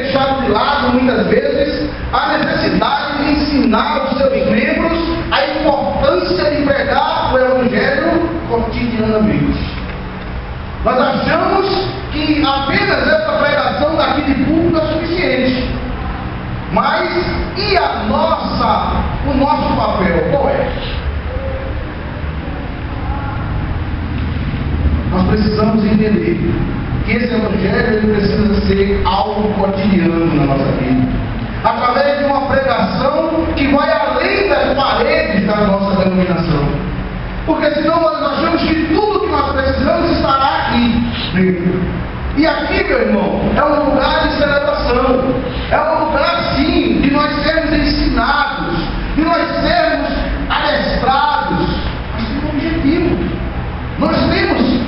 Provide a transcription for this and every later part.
deixado de lado, muitas vezes, a necessidade de ensinar os seus membros a importância de pregar o Evangelho cotidianamente. Nós achamos que apenas essa pregação daqui de público é suficiente. Mas e o nosso papel, qual é? Nós precisamos entender que esse Evangelho ele precisa ser algo cotidiano na nossa vida, através de uma pregação que vai além das paredes da nossa denominação. Porque senão nós achamos que tudo que nós precisamos estará aqui dentro. E aqui, meu irmão, é um lugar de celebração, é um lugar sim de nós sermos ensinados, de nós sermos adestrados, mas tem um objetivo. Nós temos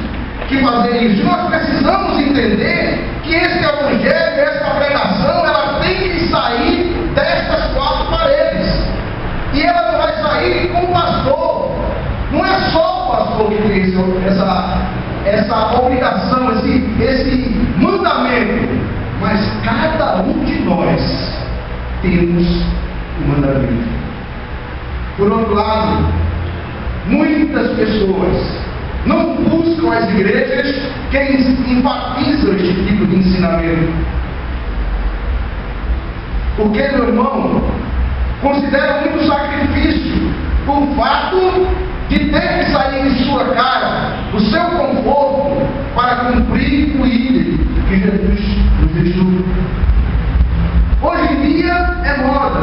que fazer isso. Nós precisamos entender que esse Evangelho, essa pregação, ela tem que sair destas quatro paredes. E ela não vai sair com o pastor. Não é só o pastor que tem essa obrigação, esse mandamento. Mas cada um de nós temos o mandamento. Por outro lado, muitas pessoas não buscam as igrejas que enfatizam este tipo de ensinamento. Porque, meu irmão, considera muito sacrifício o fato de ter que sair de sua casa, do seu conforto, para cumprir o ídolo que Jesus nos deixou. Hoje em dia é moda.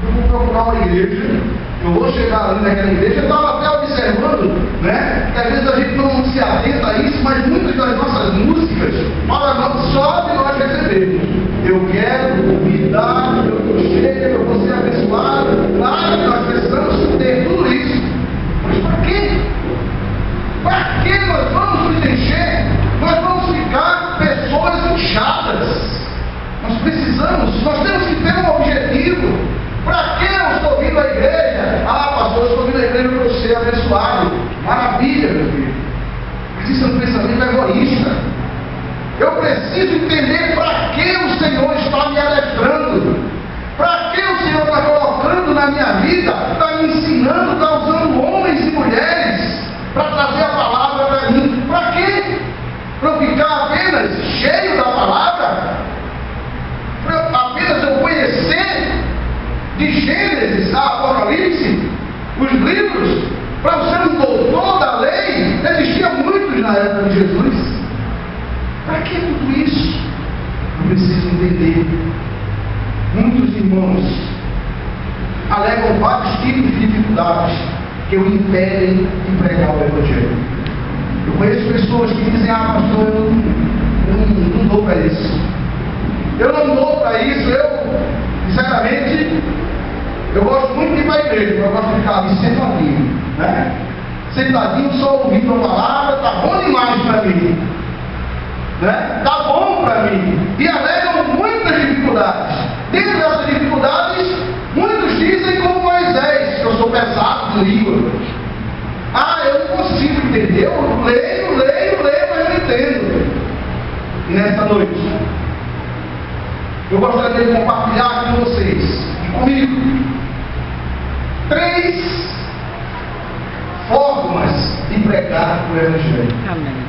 Eu vou procurar uma igreja, eu vou chegar ali naquela igreja. Eu estava até observando, né, que às vezes a gente não se atenta a isso, mas muitas das nossas músicas falam só de nós recebermos. Eu quero convidar, eu estou cheio, eu vou ser abençoado. Claro que nós precisamos ter tudo isso. Mas para quê? Para que nós vamos nos encher? Nós vamos ficar pessoas inchadas. Nós temos que ter um objetivo. Para que eu estou vindo à igreja? Ah, pastor, eu estou vindo à igreja para eu ser abençoado. Maravilha, meu filho. Mas isso é um pensamento egoísta. Eu preciso entender para que o Senhor está me adestrando. Para que o Senhor está colocando na minha vida, está me ensinando, está usando homens e mulheres para trazer a palavra para mim. Para quê? Para eu ficar apenas cheio da palavra? Para apenas eu conhecer de Gênesis a Apocalipse, os livros, para eu ser um doutor da lei? Existiam muitos na época de Jesus. Para que tudo isso? Eu preciso entender. Muitos irmãos alegam vários tipos de dificuldades que o impedem de pregar o Evangelho. Eu conheço pessoas que dizem: ah, pastor, eu não dou para isso. Eu não dou para isso. Eu, sinceramente, eu gosto muito de ir para a igreja. Eu gosto de ficar ali sentadinho, né? Sentadinho, só ouvindo a palavra, tá bom demais para mim. Né? Tá bom para mim. E alegam muitas dificuldades. Dentro dessas dificuldades, muitos dizem como Moisés, que eu sou pesado de língua. Ah, eu não consigo entender. Eu leio, mas não entendo. E nessa noite, eu gostaria de compartilhar com vocês e comigo 3 formas de pregar o Evangelho. Amém.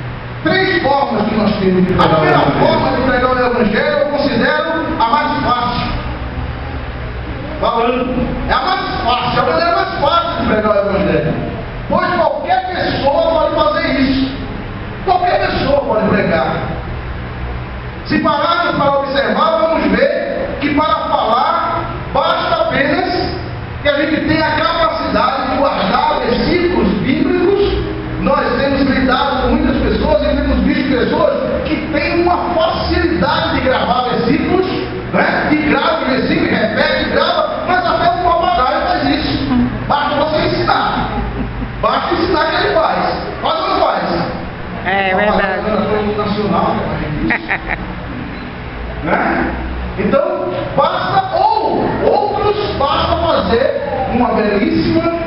3 formas que nós temos de pregar o Evangelho. A primeira forma de pregar o Evangelho eu considero a mais fácil. Falando, é a mais fácil, a maneira mais fácil de pregar o Evangelho. Pois qualquer pessoa pode fazer isso. Qualquer pessoa pode pregar. Se pararmos para observar, vamos ver que para falar basta apenas que a gente tenha a capacidade de guardar versículos bíblicos. Nós temos lidado com muitas pessoas e temos visto pessoas que têm uma facilidade de gravar versículos, né? E grava versículo, repete, grava, mas até um papagaio faz isso. Basta você ensinar. Basta ensinar que ele faz. Faz ou não faz? É verdade. Nacional, né? Então, basta, ou outros, basta fazer uma belíssima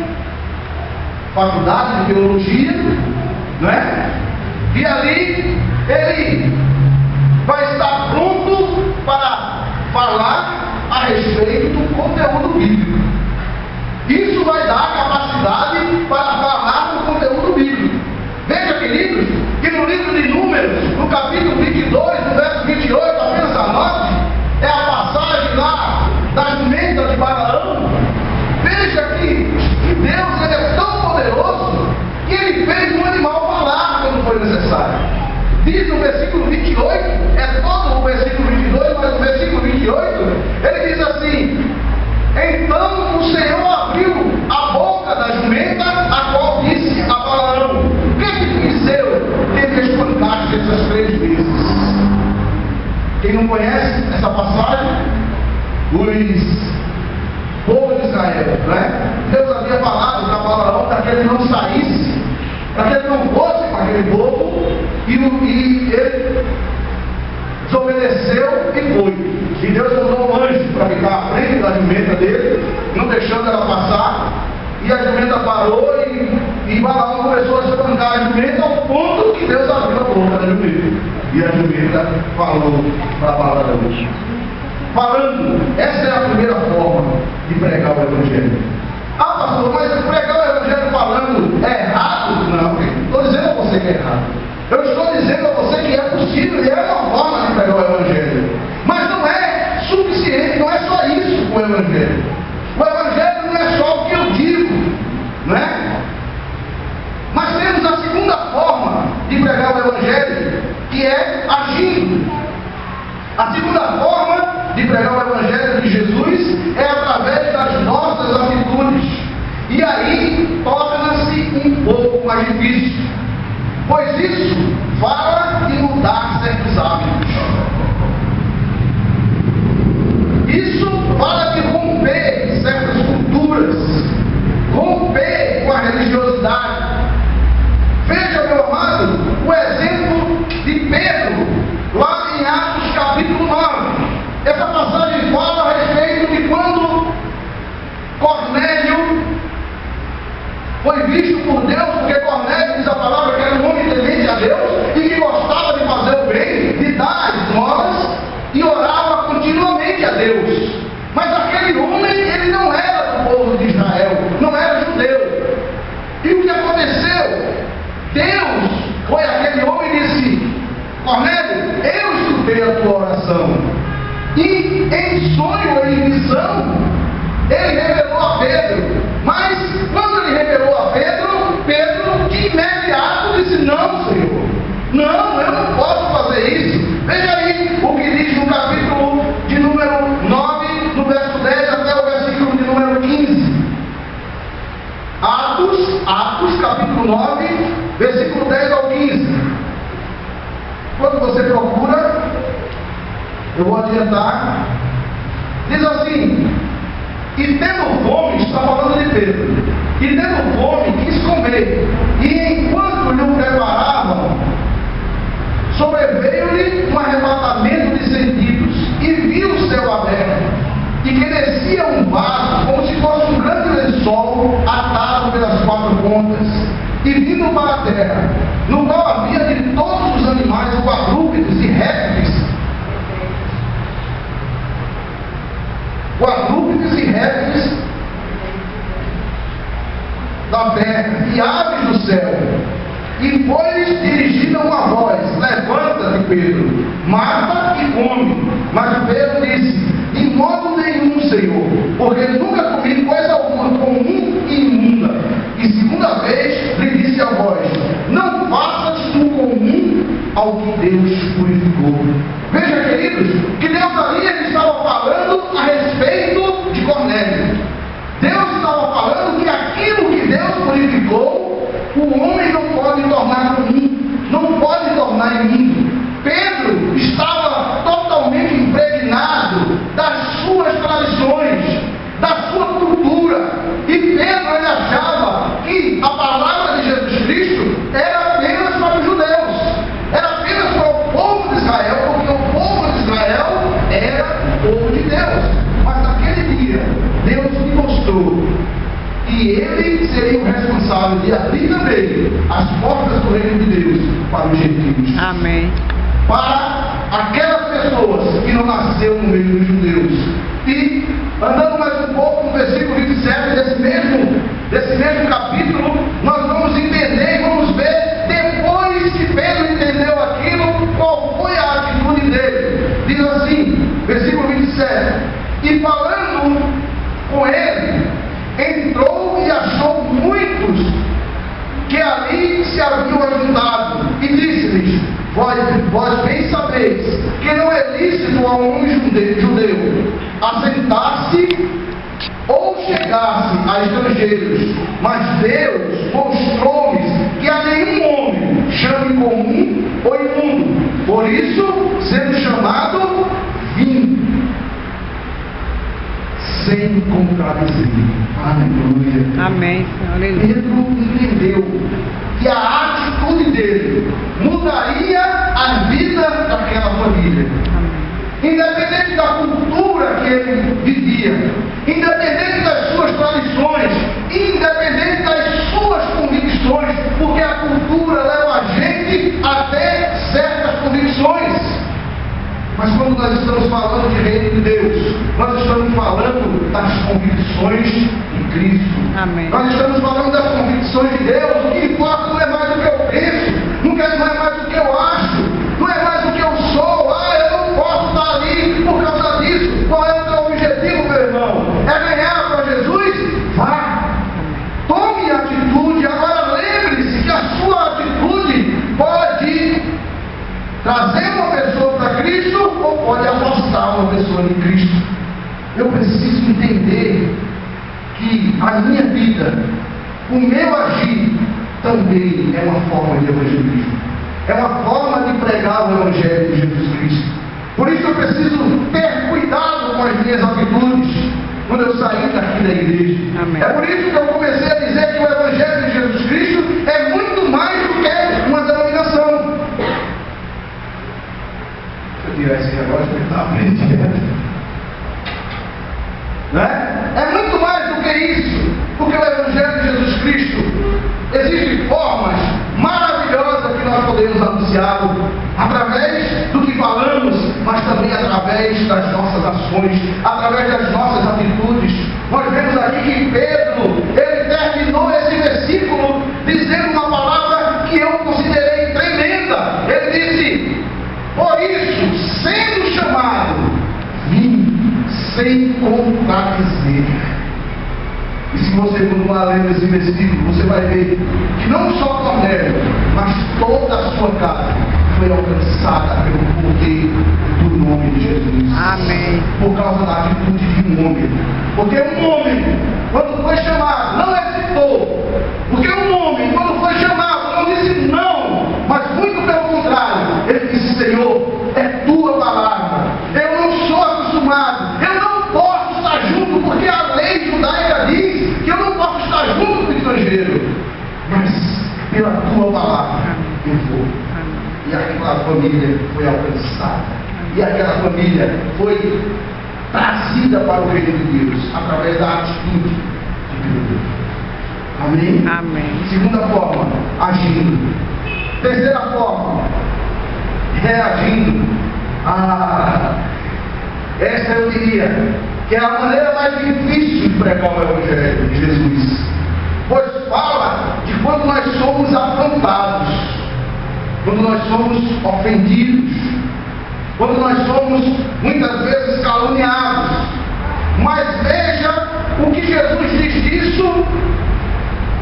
faculdade de teologia, né? E ali ele vai estar pronto Quem não conhece essa passagem, os povo de Israel, né? Deus havia falado para Balaão para que ele não saísse, para que ele não fosse com aquele povo, e ele desobedeceu e foi. E Deus mandou um anjo para ficar à frente da jumenta dele, não deixando ela passar, e a jumenta parou e Balaão começou a espancar a jumenta ao ponto que Deus abriu a boca da jumenta. E a jumenta falou para Balaão. Falando, essa é a primeira forma de pregar o Evangelho. Ah, pastor, mas pregar o Evangelho falando é errado? Não, estou dizendo a você que é errado. Eu estou dizendo a você que é possível e é uma forma de pregar o Evangelho. Mas não é suficiente, não é só isso o Evangelho. O Evangelho não é só o que eu digo, não é? Mas temos a segunda forma de pregar o Evangelho, que é agindo. A segunda forma de pregar o Evangelho de Jesus é através das nossas atitudes. E aí torna-se um pouco mais difícil, pois isso fala de mudar certos hábitos. Isso fala de romper certas culturas, romper com a religiosidade. Veja, meu amado, o exemplo de Pedro, lá em Atos capítulo 9. Essa passagem fala a respeito de quando Cornélio foi visto por Deus, porque Cornélio, diz a palavra, que era um homem temente a Deus e que gostava de fazer o bem, de dar as esmolas e orava continuamente a Deus. Mas aquele homem, ele não era do povo de Israel, não era judeu. E o que aconteceu? Deus foi aquele homem e disse: Cornélio, eu escutei a tua oração. E em sonho ou em visão, ele revelou a Pedro. Mas quando ele revelou a Pedro, Pedro de imediato disse: não, Senhor, não, eu não posso fazer isso. Veja aí o que diz no capítulo de número 9, no verso 10 até o versículo de número 15. Atos capítulo 9, versículo 10 ao 15. Quando você procura, eu vou adiantar. Diz assim: e tendo fome, está falando de Pedro, e tendo fome quis comer, e enquanto lhe preparavam, sobreveio-lhe um arrebatamento de sentidos, e viu o céu aberto, e que descia um vaso, como se fosse um grande lençol, atado pelas quatro pontas, e vindo para a terra, no qual havia de todos os animais quadrúpedes e répteis, da terra e aves do céu. E foi-lhes dirigida uma voz: levanta-te, Pedro, mata e come. Mas Pedro disse: de modo nenhum, Senhor, porque nunca comi coisa alguma comum e imunda. E segunda vez lhe disse a voz: não faças o comum ao que Deus purificou. Veja, queridos, que Deus ali estava falando a respeito de Cornélio. Deus estava falando que aquilo que Deus purificou, o homem não pode tornar comum, não pode tornar imundo. Pedro estava totalmente impregnado das suas tradições, da sua cultura. E Pedro, ele achava que a palavra de Jesus Cristo era apenas para os judeus, era apenas para o povo de Israel, porque o povo de Israel era o povo de Deus. Mas naquele dia, Deus lhe mostrou que ele seria o responsável de abrir também as portas do reino de Deus para os gentios. Amém. Para aquelas pessoas que não nasceram no meio dos judeus. E andando mais um pouco no versículo 27 desse mesmo capítulo, nós vamos entender e vamos ver, depois que Pedro entendeu aquilo, qual foi a atitude dele. Diz assim, versículo 27: e falando com ele, entrou e achou muitos que ali se haviam ajuntado, e disse-lhes: vós bem sabeis que não é lícito a um homem judeu assentar-se ou chegar-se a estrangeiros, mas Deus mostrou-lhes que a nenhum homem chame comum ou imundo. Por isso, sendo chamado sem contradizer. Aleluia. Amém, Senhor. Aleluia. Pedro entendeu que a atitude dele mudaria a vida daquela família. Independente da cultura que ele vivia, independente das suas tradições, independente das suas convicções, porque a cultura leva a gente até certas convicções. Mas quando nós estamos falando de reino de Deus, nós estamos falando das convicções de Cristo. Amém. Nós estamos falando das convicções de Deus. O que importa não é mais o que eu penso, não é mais o que eu acho, não é mais o que eu sou. Eu não posso estar ali por causa disso. Qual é o teu objetivo, meu irmão? É ganhar para Jesus? Vá! Tome atitude. Agora lembre-se que a sua atitude pode trazer uma pessoa para Cristo ou pode afastar uma pessoa de Cristo. Eu preciso entender que a minha vida, o meu agir, também é uma forma de evangelismo. É uma forma de pregar o Evangelho de Jesus Cristo. Por isso eu preciso ter cuidado com as minhas atitudes quando eu sair daqui da igreja. Amém. É por isso que eu comecei a dizer que o Evangelho de Jesus Cristo é muito mais do que uma denominação. Se eu tirar esse relógio, ele está aprendendo. É muito mais do que isso, porque o Evangelho de Jesus Cristo existem formas maravilhosas que nós podemos anunciá-lo através do que falamos, mas também através das nossas ações, através das nossas atitudes. Nós vemos aqui que Pedro, ele terminou esse versículo dizendo uma palavra que eu considerei tremenda. Ele disse: por isso, sendo chamado, vim sem contradizer. E se você continuar lendo esse versículo, você vai ver que não só Cornélio, mas toda a sua casa foi alcançada pelo poder do nome de Jesus. Amém. Por causa da atitude de um homem. Porque um homem, quando foi chamado, não hesitou. Porque um homem, quando foi chamado, não disse não, mas muito pelo contrário, ele disse: Senhor, é tua palavra. Eu não sou acostumado, eu não posso estar junto, porque a lei judaica diz que eu não posso estar junto com o estrangeiro. Mas pela tua palavra eu vou. E aquela família foi alcançada. E aquela família foi trazida para o reino de Deus através da atitude de Pedro. Amém? Amém. Segunda forma, agindo. Terceira forma, reagindo. Essa eu diria que é a maneira mais difícil de pregar o Evangelho de Jesus, pois fala de quando nós somos afrontados, quando nós somos ofendidos, quando nós somos muitas vezes caluniados. Mas veja o que Jesus diz disso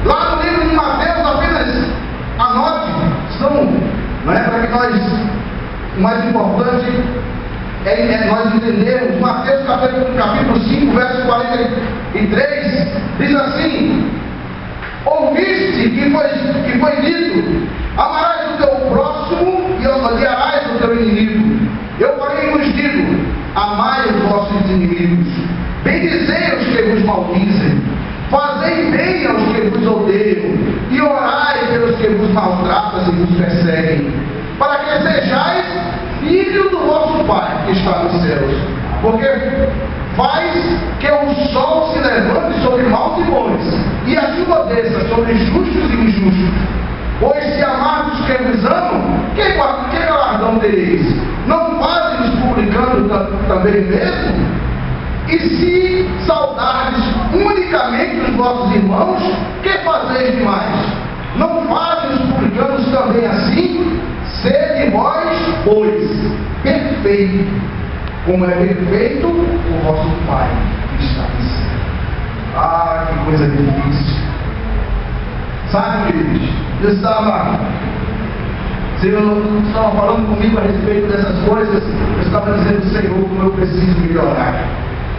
lá no livro de Mateus. Apenas anote, não é para que nós, o mais importante é nós entendermos. Mateus capítulo 5, verso 43, diz assim: ouviste que foi dito: amarás o teu próximo e odiarás o teu inimigo. Eu, porém, vos digo: amai os vossos inimigos, bendizei os que vos maldizem, fazei bem aos que vos odeiam, e orai pelos que vos maltratam e vos perseguem, para que sejais filho do vosso Pai que está nos céus. Porque faz que o sol se levante sobre maus e bons, e a chuva desça sobre justos e injustos. Pois se amardes os que vos amam, que galardão tereis? Não fazem os publicanos também mesmo? E se saudardes unicamente os vossos irmãos, que fazeis demais? Não fazem os publicanos também assim? Sede vós, pois, perfeito, como é perfeito o vosso Pai que está no céu. Que coisa difícil. Sabe, queridos, eu estava falando comigo a respeito dessas coisas. Eu estava dizendo: Senhor, como eu preciso melhorar,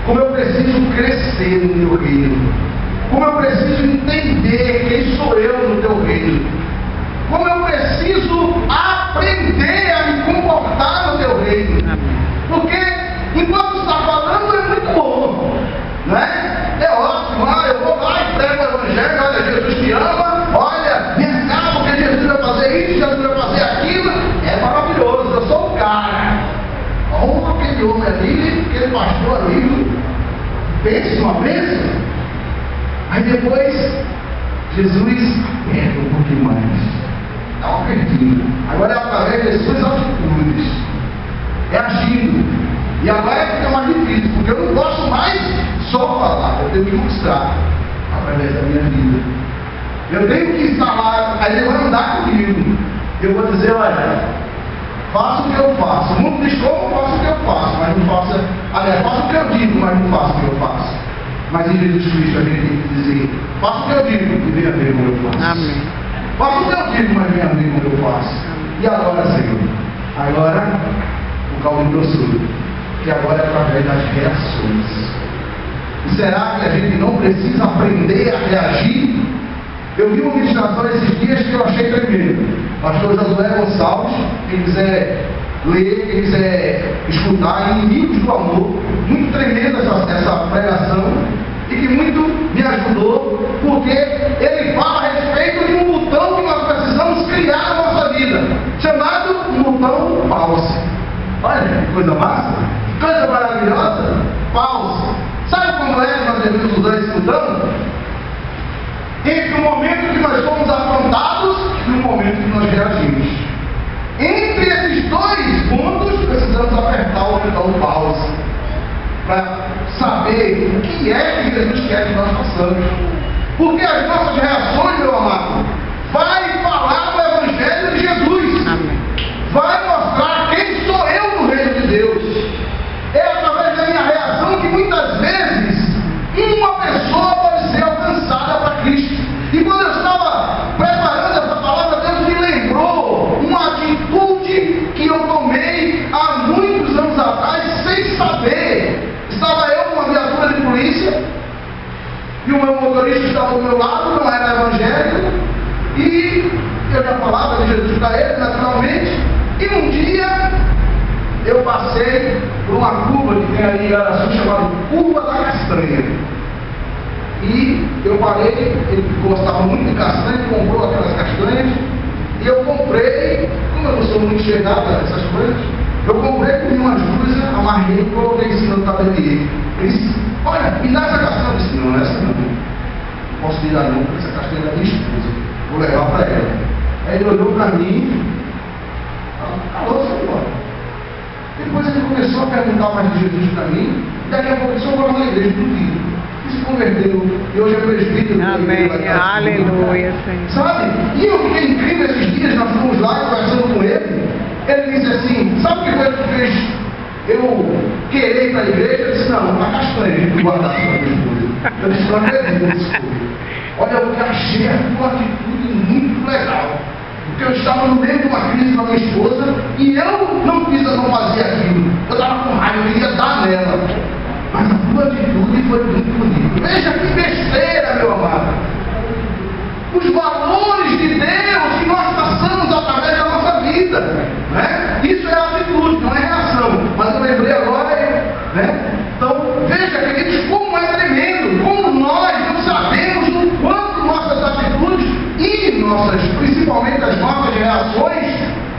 como eu preciso crescer no teu reino, como eu preciso entender quem sou eu no teu reino, como eu preciso aprender a me comportar no teu reino. Porque enquanto está falando é muito bom, não é? olha, Jesus te ama, olha, vem cá, porque Jesus vai fazer isso, Jesus vai fazer aquilo. É maravilhoso, eu sou o cara. Olha aquele homem ali, aquele pastor ali, pensa uma bênção. Aí depois, Jesus aperta um pouquinho mais. Dá um apertinho. Agora é através das suas atitudes. É agindo. E agora fica mais difícil, porque eu não posso mais só falar, eu tenho que mostrar através da minha vida. Eu tenho que estar lá, aí ele vai andar comigo. Eu vou dizer, olha, faça o que eu faço. O mundo diz como faço o que eu faço, mas não faça. Aliás, faça o que eu digo, mas não faça o que eu faço. Mas em Jesus Cristo a gente tem que dizer, faça o que eu digo e venha ver como eu faço. Amém. Faça o que eu digo, mas venha ver como eu faço. E agora, Senhor? Agora, o caldo grosso, que agora é através das reações. E será que a gente não precisa aprender a reagir? Eu vi uma ministração esses dias que eu achei tremendo. Pastor Josué Gonçalves, quem quiser ler, quem quiser escutar, Inimigos do Amor, muito tremenda essa pregação, e que muito me ajudou, porque ele fala a respeito de um botão que nós precisamos criar na nossa vida, chamado botão pause. Olha que coisa massa, que coisa maravilhosa, pause. Sabe como é que nós devemos usar esse botão? Entre o momento que nós somos afrontados e o momento que nós reagimos. Entre esses dois pontos, precisamos apertar o botão pause para saber o que é que Jesus quer que nós façamos. Porque as nossas reações, meu amado, vai falar do Evangelho de Jesus. Amém. Vai mostrar quem sou eu no reino de Deus. É através da minha reação que muitas vezes uma pessoa pode ser alcançada para Cristo. E quando eu estava preparando essa palavra, Deus me lembrou uma atitude que eu tomei há muitos anos atrás, sem saber. Estava eu numa viatura de polícia e o meu motorista estava do meu lado, não era evangélico, e eu já falava de Jesus para ele, naturalmente. E um dia eu passei por uma curva que tem ali em Araçu, chamada Curva da Castanha. E eu parei, ele gostava muito de castanha, comprou aquelas castanhas, e eu comprei, como eu não sou muito chegado a essas coisas, eu comprei, comi umas duas, amarrei e coloquei em cima do tablier. Ele disse, olha, me dá essa castanha. Eu disse, não, essa não. Não posso lhe dar não, porque essa castanha é da minha esposa. Vou levar para ela. Aí ele olhou para mim, falou, foi embora. Depois ele começou a perguntar mais de Jesus para mim, e daqui a pouco ele só morava na igreja do dia. E se converteu, e hoje é presbítero. Amém, aleluia, Senhor. Sabe? E eu fiquei incrível esses dias, nós fomos lá conversando com ele. Ele disse assim, sabe o que foi que fez eu querer ir para a igreja? Eu disse, não, uma castanha, a gente guardar para minha esposa. Eu disse, não acredito nisso. Olha, eu achei uma atitude muito legal. Porque eu estava no meio de uma crise com a minha esposa e eu não fazer aquilo. Eu estava com raiva, eu queria dar nela. Mas a tua atitude foi muito bonita. Veja que besteira, meu amado. Os valores de Deus que nós passamos através da nossa vida. Né? Isso é atitude, não é reação. Mas eu lembrei agora, né? Então, veja, queridos, como é tremendo, como nós não sabemos o quanto nossas atitudes e principalmente as nossas reações,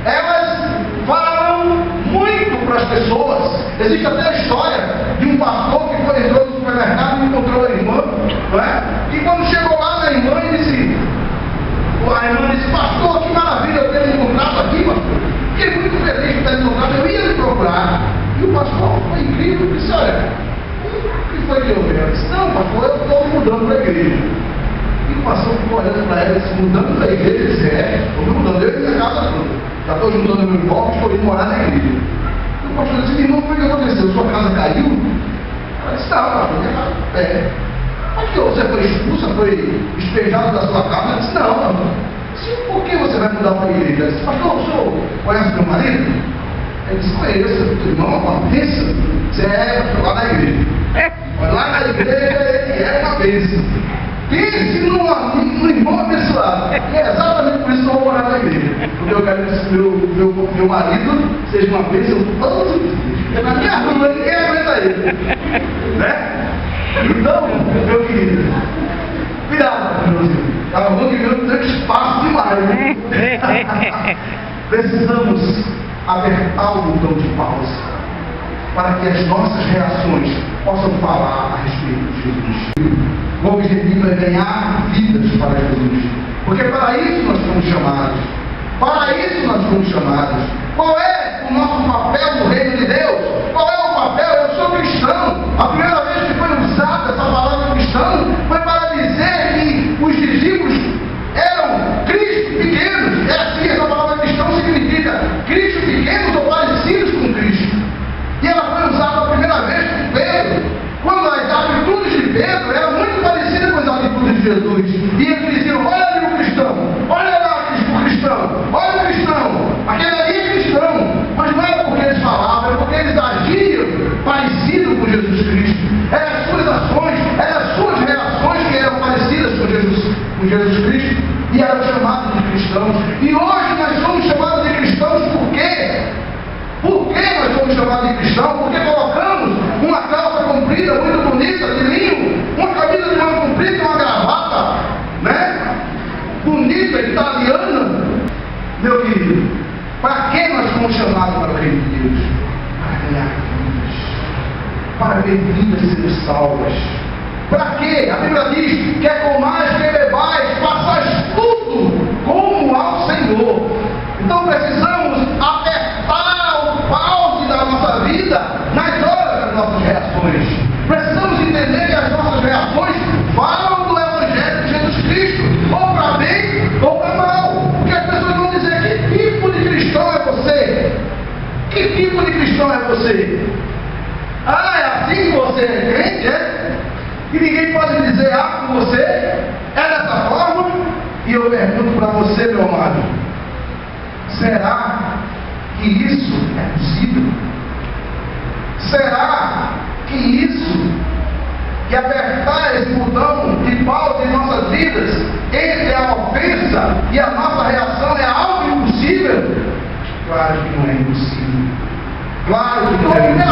elas falam muito para as pessoas. Existe até a história de um pastor que entrou no supermercado e encontrou a irmã, não é? E quando chegou lá na irmã, a irmã disse, pastor, que maravilha eu ter encontrado aqui, pastor. Fiquei muito feliz de ter encontrado, eu ia lhe procurar. E o pastor foi incrível, disse, olha, o que foi que eu vi? Ela disse, não, pastor, eu estou mudando para a igreja. E o pastor ficou olhando para ela, disse, mudando para a igreja? Ele disse, estou mudando, eu e minha casa toda. Já estou juntando meu imóvel, estou indo morar na igreja. E o pastor disse, irmão, como é que aconteceu? Sua casa caiu? Ela disse, não, pastor, minha casa é. Mas que você foi expulsa, foi despejado da sua casa? Ela disse, não, pastor. Por que você vai mudar para a igreja? Ela disse, pastor, o senhor conhece meu marido? Ele disse, conheço, teu irmão, uma bênção. Você pastor, lá na igreja. Mas lá na igreja ele é uma bênção. Pense no irmão abençoado. E é exatamente por isso que eu vou morar na igreja. Porque eu quero que meu marido seja uma bênção todos os dias. Porque na minha rua ninguém aguenta ele. Né? Então, meu querido, cuidado, meus irmãos. Ela falou que não tem espaço demais. Precisamos apertar o botão de pausa para que as nossas reações possam falar a respeito de Jesus. O objetivo é ganhar vidas para Jesus, porque para isso nós fomos chamados. Para isso nós fomos chamados. Qual é o nosso papel no reino de Deus? Qual é o papel? Eu sou cristão. A primeira vez que foi usada essa palavra cristão foi para dizer que os discípulos eram Cristo pequenos. É assim, essa palavra cristão significa Cristo pequenos ou parecidos com Cristo. E ela foi usada a primeira vez por Pedro, quando as atitudes de Pedro eram muito parecidas com as atitudes de Jesus. E eles diziam: olha ali o cristão, olha lá o cristão, olha o cristão, aquele ali é cristão. Mas não era porque eles falavam, é porque eles agiam parecido com Jesus Cristo. Eram as suas ações, eram as suas reações que eram parecidas com Jesus Cristo, e eram chamados de cristãos. E hoje nós somos chamados de cristãos por quê? Por que nós somos chamados de cristãos? Porque colocamos uma calça comprida, muito bonita, de linho, uma camisa de manga comprida e uma gravata, né? Bonita, italiana. Meu querido, para que nós fomos chamados para o reino de Deus? Para ganhar vidas, para ver vidas sendo salvas. Para quê? A Bíblia diz: quer comais, quer bebais, façais tudo como ao Senhor. Então precisamos apertar o pause da nossa vida nas horas das nossas reações. Precisamos entender que as nossas reações falam do Evangelho de Jesus Cristo, ou para bem ou para mal. Porque as pessoas vão dizer: que tipo de cristão é você? Que tipo de cristão é você? Ah, é assim que você é crente, é? E ninguém pode dizer A com você? É dessa forma? E eu pergunto para você, meu amado: será que isso é possível? Será que isso, que apertar esse botão de pausa em nossas vidas, entre a ofensa e a nossa reação, é algo impossível? Claro que não é impossível. Claro que não é impossível.